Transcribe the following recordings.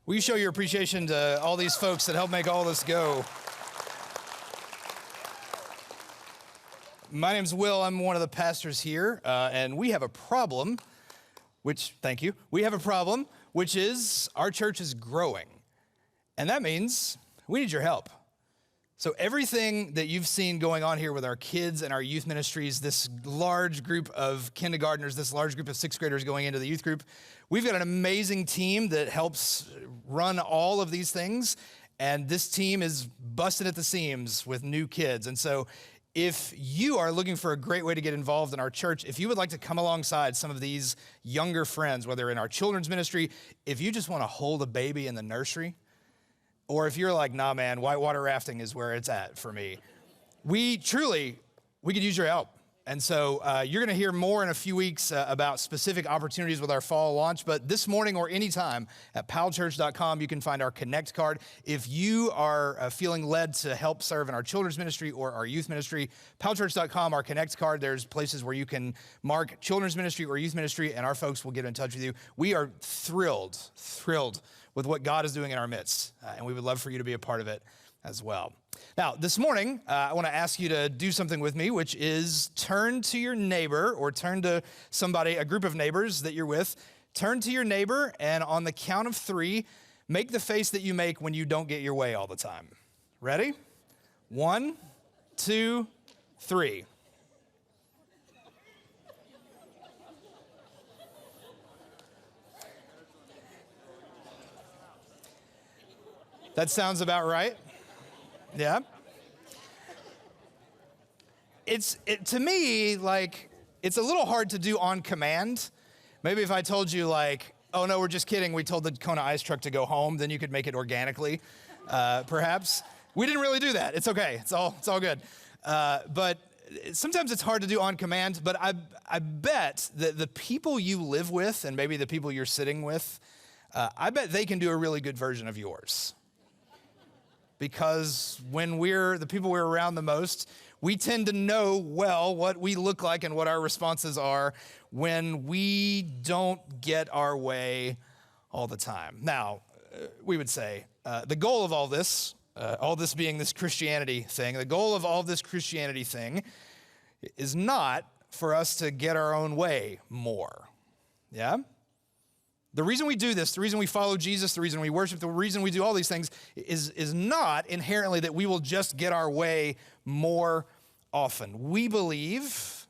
Will you show your appreciation to all these folks that help make all this go? My name's Will. I'm one of the pastors here, and we have a problem, thank you. We have a problem, which is our church is growing. And that means we need your help. So everything that you've seen going on here with our kids and our youth ministries, this large group of kindergartners, this large group of sixth graders going into the youth group, we've got an amazing team that helps run all of these things. And this team is busting at the seams with new kids. And so if you are looking for a great way to get involved in our church, if you would like to come alongside some of these younger friends, whether in our children's ministry, if you just want to hold a baby in the nursery, or if you're like, nah, man, whitewater rafting is where it's at for me. We could use your help. And so you're going to hear more in a few weeks about specific opportunities with our fall launch. But this morning or anytime at powellchurch.com, you can find our Connect card. If you are feeling led to help serve in our children's ministry or our youth ministry, powellchurch.com, our Connect card, there's places where you can mark children's ministry or youth ministry, and our folks will get in touch with you. We are thrilled with what God is doing in our midst, and we would love for you to be a part of it as well. Now, this morning, I want to ask you to do something with me, which is turn to your neighbor or turn to somebody, a group of neighbors that you're with. Turn to your neighbor, and on the count of 3, make the face that you make when you don't get your way all the time. Ready? 1, 2, 3. That sounds about right. Yeah. To me, like, it's a little hard to do on command. Maybe if I told you, like, oh no, we're just kidding, we told the Kona ice truck to go home, then you could make it organically, perhaps. We didn't really do that. It's okay. It's all good. But sometimes it's hard to do on command, but I bet that the people you live with and maybe the people you're sitting with, I bet they can do a really good version of yours. Because when the people we're around the most, we tend to know well what we look like and what our responses are when we don't get our way all the time. Now, we would say the goal of all this being this Christianity thing, the goal of all this Christianity thing is not for us to get our own way more. Yeah? The reason we do this, the reason we follow Jesus, the reason we worship, the reason we do all these things is not inherently that we will just get our way more often. We believe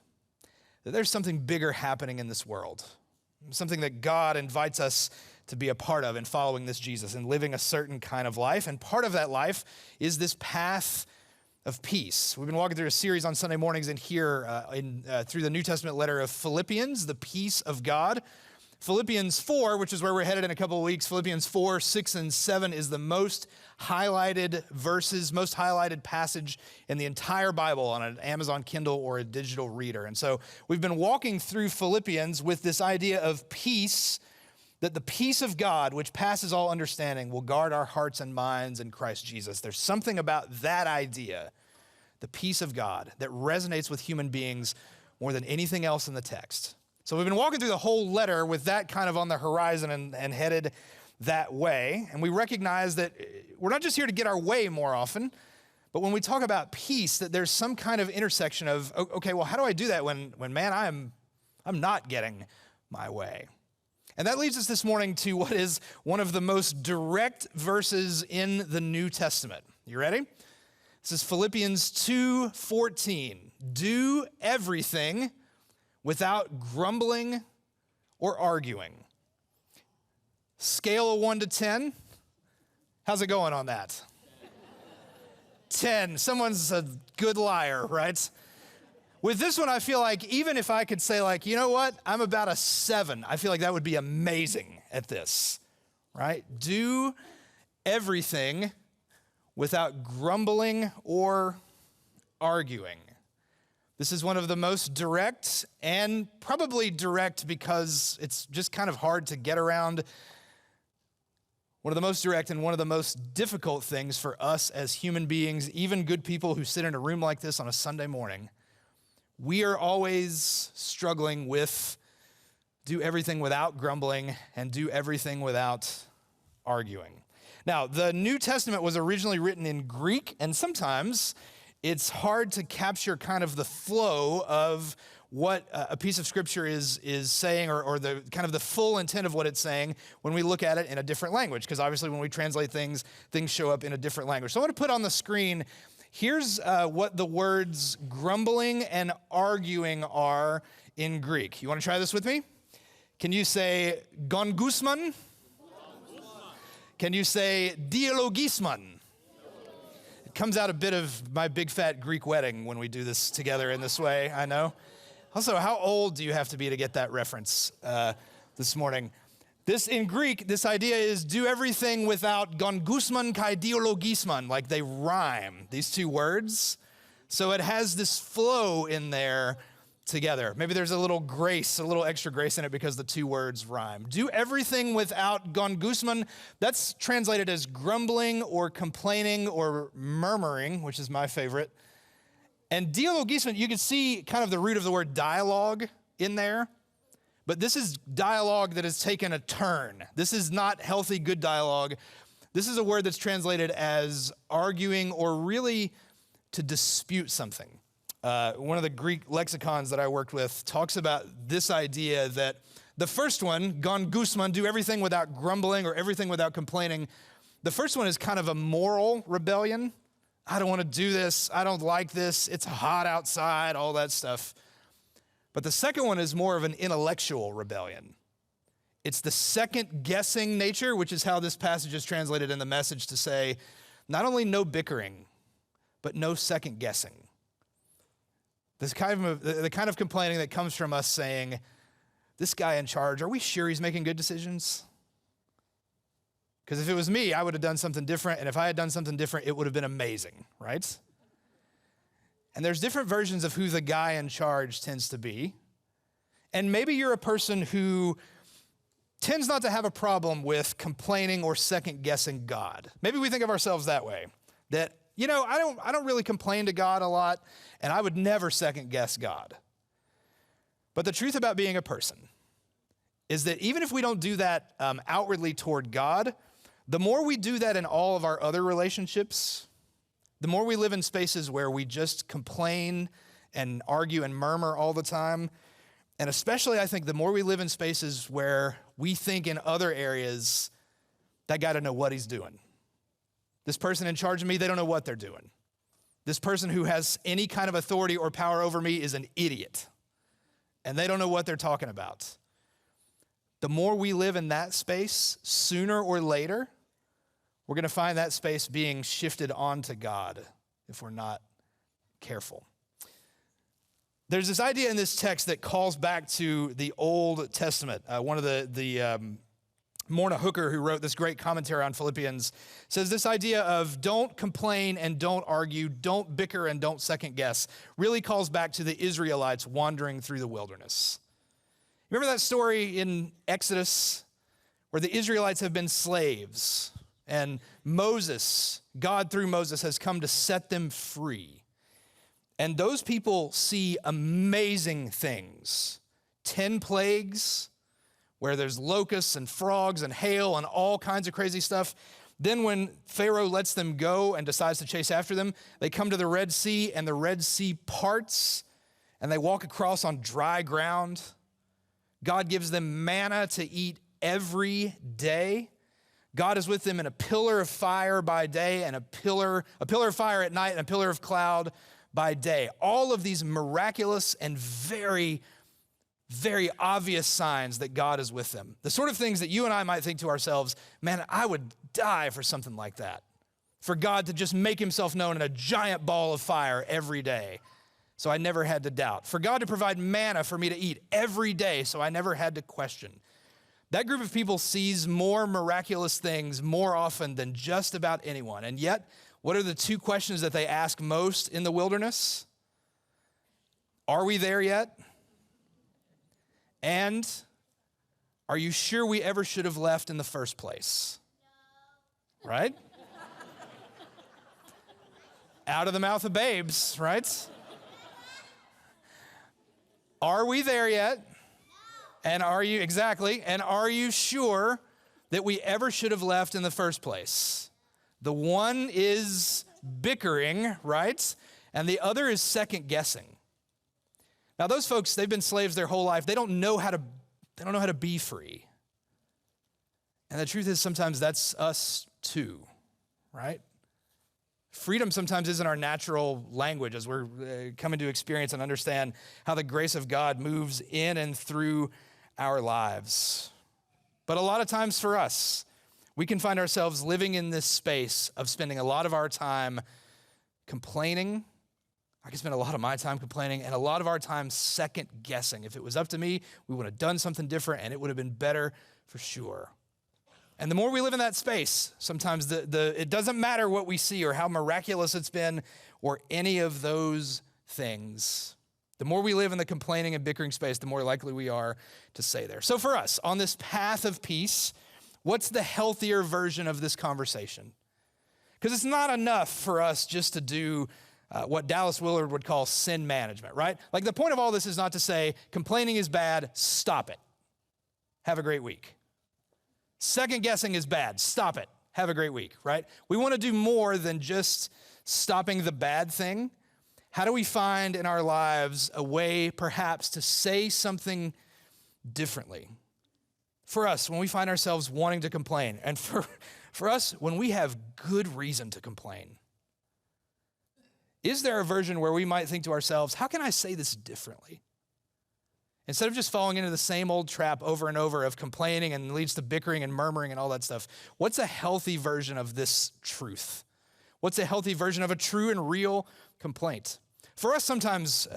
that there's something bigger happening in this world, something that God invites us to be a part of in following this Jesus and living a certain kind of life. And part of that life is this path of peace. We've been walking through a series on Sunday mornings in here through the New Testament letter of Philippians, the peace of God. Philippians 4, which is where we're headed in a couple of weeks, Philippians 4, 6, and 7 is the most highlighted verses, most highlighted passage in the entire Bible on an Amazon Kindle or a digital reader. And so we've been walking through Philippians with this idea of peace, that the peace of God, which passes all understanding, will guard our hearts and minds in Christ Jesus. There's something about that idea, the peace of God, that resonates with human beings more than anything else in the text. So we've been walking through the whole letter with that kind of on the horizon and headed that way. And we recognize that we're not just here to get our way more often, but when we talk about peace, that there's some kind of intersection of, okay, well, how do I do that when man, I'm not getting my way? And that leads us this morning to what is one of the most direct verses in the New Testament. You ready? This is Philippians 2:14. Do everything without grumbling or arguing. Scale of 1 to 10. How's it going on that? 10. Someone's a good liar, right? With this one, I feel like even if I could say, like, you know what? I'm about a 7. I feel like that would be amazing at this, right? Do everything without grumbling or arguing. This is one of the most direct, and probably direct because it's just kind of hard to get around. One of the most direct and one of the most difficult things for us as human beings, even good people who sit in a room like this on a Sunday morning, we are always struggling with do everything without grumbling and do everything without arguing. Now, the New Testament was originally written in Greek, and sometimes it's hard to capture kind of the flow of what a piece of scripture is saying, or the kind of the full intent of what it's saying when we look at it in a different language, because obviously when we translate things show up in a different language. So I want to put on the screen, here's what the words grumbling and arguing are in Greek. You want to try this with me? Can you say gongusman? Can you say dialogisman? It comes out a bit of my big fat Greek wedding when we do this together in this way, I know. Also, how old do you have to be to get that reference this morning? In Greek, this idea is do everything without gongusman kai dialogisman, like they rhyme, these two words. So it has this flow in there together. Maybe there's a little grace, a little extra grace in it because the two words rhyme. Do everything without gongusman. That's translated as grumbling or complaining or murmuring, which is my favorite. And dialogisman, you can see kind of the root of the word dialogue in there, but this is dialogue that has taken a turn. This is not healthy, good dialogue. This is a word that's translated as arguing or really to dispute something. One of the Greek lexicons that I worked with talks about this idea that the first one, gongusman, do everything without grumbling or everything without complaining. The first one is kind of a moral rebellion. I don't want to do this. I don't like this. It's hot outside, all that stuff. But the second one is more of an intellectual rebellion. It's the second guessing nature, which is how this passage is translated in the Message to say, not only no bickering, but no second guessing. The kind of complaining that comes from us saying, this guy in charge, are we sure he's making good decisions? Because if it was me, I would have done something different, and if I had done something different, it would have been amazing, right? And there's different versions of who the guy in charge tends to be. And maybe you're a person who tends not to have a problem with complaining or second-guessing God. Maybe we think of ourselves that way, that, I don't really complain to God a lot, and I would never second-guess God. But the truth about being a person is that even if we don't do that outwardly toward God, the more we do that in all of our other relationships, the more we live in spaces where we just complain and argue and murmur all the time, and especially I think the more we live in spaces where we think in other areas, that guy don't know what he's doing. This person in charge of me, they don't know what they're doing. This person who has any kind of authority or power over me is an idiot, and they don't know what they're talking about. The more we live in that space, sooner or later, we're going to find that space being shifted onto God if we're not careful. There's this idea in this text that calls back to the Old Testament. One of the Morna Hooker, who wrote this great commentary on Philippians, says this idea of don't complain and don't argue, don't bicker and don't second guess, really calls back to the Israelites wandering through the wilderness. Remember that story in Exodus where the Israelites have been slaves and God through Moses has come to set them free. And those people see amazing things. 10 plagues where there's locusts and frogs and hail and all kinds of crazy stuff. Then when Pharaoh lets them go and decides to chase after them, they come to the Red Sea and the Red Sea parts and they walk across on dry ground. God gives them manna to eat every day. God is with them in a pillar of fire by day and a pillar of fire at night and a pillar of cloud by day. All of these miraculous and very, very obvious signs that God is with them. The sort of things that you and I might think to ourselves, man, I would die for something like that. For God to just make himself known in a giant ball of fire every day, so I never had to doubt. For God to provide manna for me to eat every day, so I never had to question. That group of people sees more miraculous things more often than just about anyone. And yet, what are the two questions that they ask most in the wilderness? Are we there yet? And are you sure we ever should have left in the first place? No. Right? Out of the mouth of babes, right? Are we there yet? And are you, exactly, and are you sure that we ever should have left in the first place. The one is bickering, right? And the other is second guessing. Now those folks, they've been slaves their whole life. They don't know how to be free. And the truth is sometimes that's us too, right? Freedom sometimes isn't our natural language as we're coming to experience and understand how the grace of God moves in and through our lives. But a lot of times for us, we can find ourselves living in this space of spending a lot of our time complaining. I can spend a lot of my time complaining and a lot of our time second guessing. If it was up to me, we would have done something different and it would have been better for sure. And the more we live in that space, sometimes it doesn't matter what we see or how miraculous it's been or any of those things. The more we live in the complaining and bickering space, the more likely we are to stay there. So for us, on this path of peace, what's the healthier version of this conversation? Because it's not enough for us just to do what Dallas Willard would call sin management, right? Like the point of all this is not to say complaining is bad, stop it. Have a great week. Second guessing is bad, stop it. Have a great week, right? We want to do more than just stopping the bad thing. How do we find in our lives a way perhaps to say something differently? For us, when we find ourselves wanting to complain, and for us, when we have good reason to complain, is there a version where we might think to ourselves, how can I say this differently? Instead of just falling into the same old trap over and over of complaining and leads to bickering and murmuring and all that stuff, what's a healthy version of this truth? What's a healthy version of a true and real complaint? For us, sometimes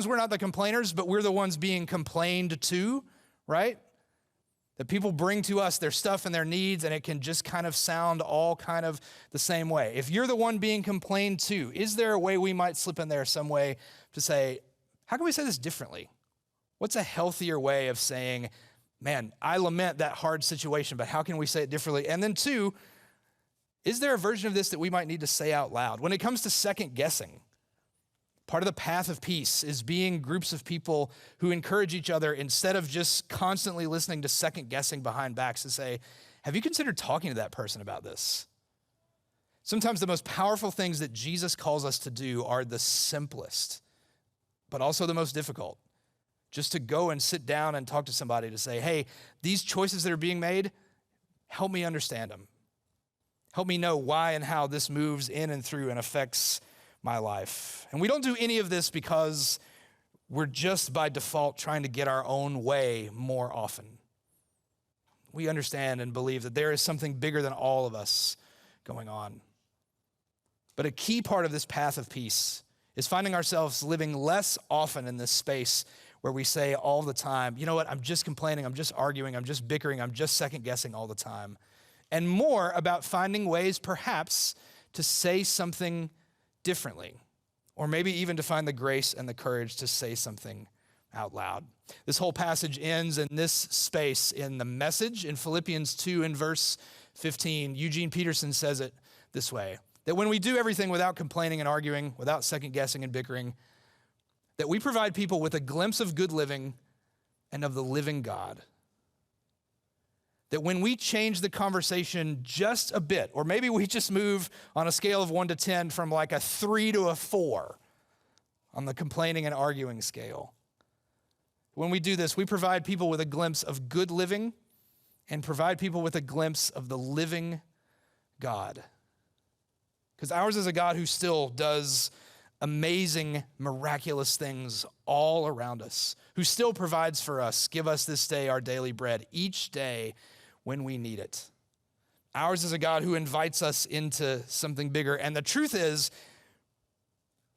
we're not the complainers, but we're the ones being complained to, right? That people bring to us their stuff and their needs, and it can just kind of sound all kind of the same way. If you're the one being complained to, is there a way we might slip in there some way to say, how can we say this differently? What's a healthier way of saying, man, I lament that hard situation, but how can we say it differently? And then two, is there a version of this that we might need to say out loud? When it comes to second guessing, part of the path of peace is being groups of people who encourage each other instead of just constantly listening to second guessing behind backs to say, have you considered talking to that person about this? Sometimes the most powerful things that Jesus calls us to do are the simplest, but also the most difficult. Just to go and sit down and talk to somebody to say, hey, these choices that are being made, help me understand them. Help me know why and how this moves in and through and affects my life. And we don't do any of this because we're just by default trying to get our own way more often. We understand and believe that there is something bigger than all of us going on. But a key part of this path of peace is finding ourselves living less often in this space where we say all the time, you know what, I'm just complaining, I'm just arguing, I'm just bickering, I'm just second guessing all the time. And more about finding ways perhaps to say something differently, or maybe even to find the grace and the courage to say something out loud. This whole passage ends in this space in the Message in Philippians 2 in verse 15. Eugene Peterson says it this way, that when we do everything without complaining and arguing, without second guessing and bickering, that we provide people with a glimpse of good living and of the living God. That when we change the conversation just a bit, or maybe we just move on a scale of 1 to 10 from like a 3 to a 4 on the complaining and arguing scale. When we do this, we provide people with a glimpse of good living and provide people with a glimpse of the living God. Because ours is a God who still does amazing, miraculous things all around us, who still provides for us. Give us this day our daily bread, each day when we need it. Ours is a God who invites us into something bigger. And the truth is,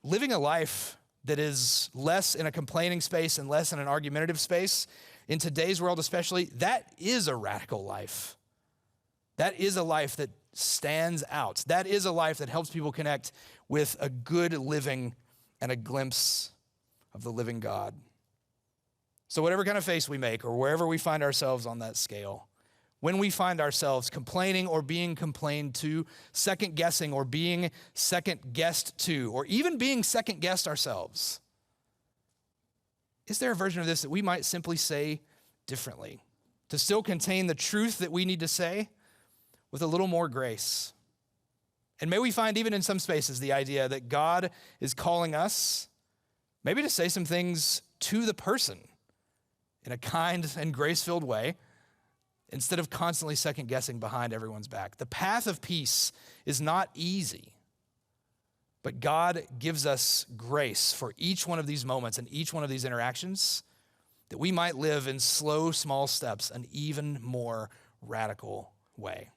living a life that is less in a complaining space and less in an argumentative space, in today's world especially, that is a radical life. That is a life that stands out. That is a life that helps people connect with a good living and a glimpse of the living God. So whatever kind of face we make or wherever we find ourselves on that scale, when we find ourselves complaining or being complained to, second guessing or being second guessed to, or even being second guessed ourselves, is there a version of this that we might simply say differently? to still contain the truth that we need to say with a little more grace. And may we find even in some spaces the idea that God is calling us maybe to say some things to the person in a kind and grace-filled way instead of constantly second-guessing behind everyone's back. The path of peace is not easy, but God gives us grace for each one of these moments and each one of these interactions that we might live in slow, small steps an even more radical way.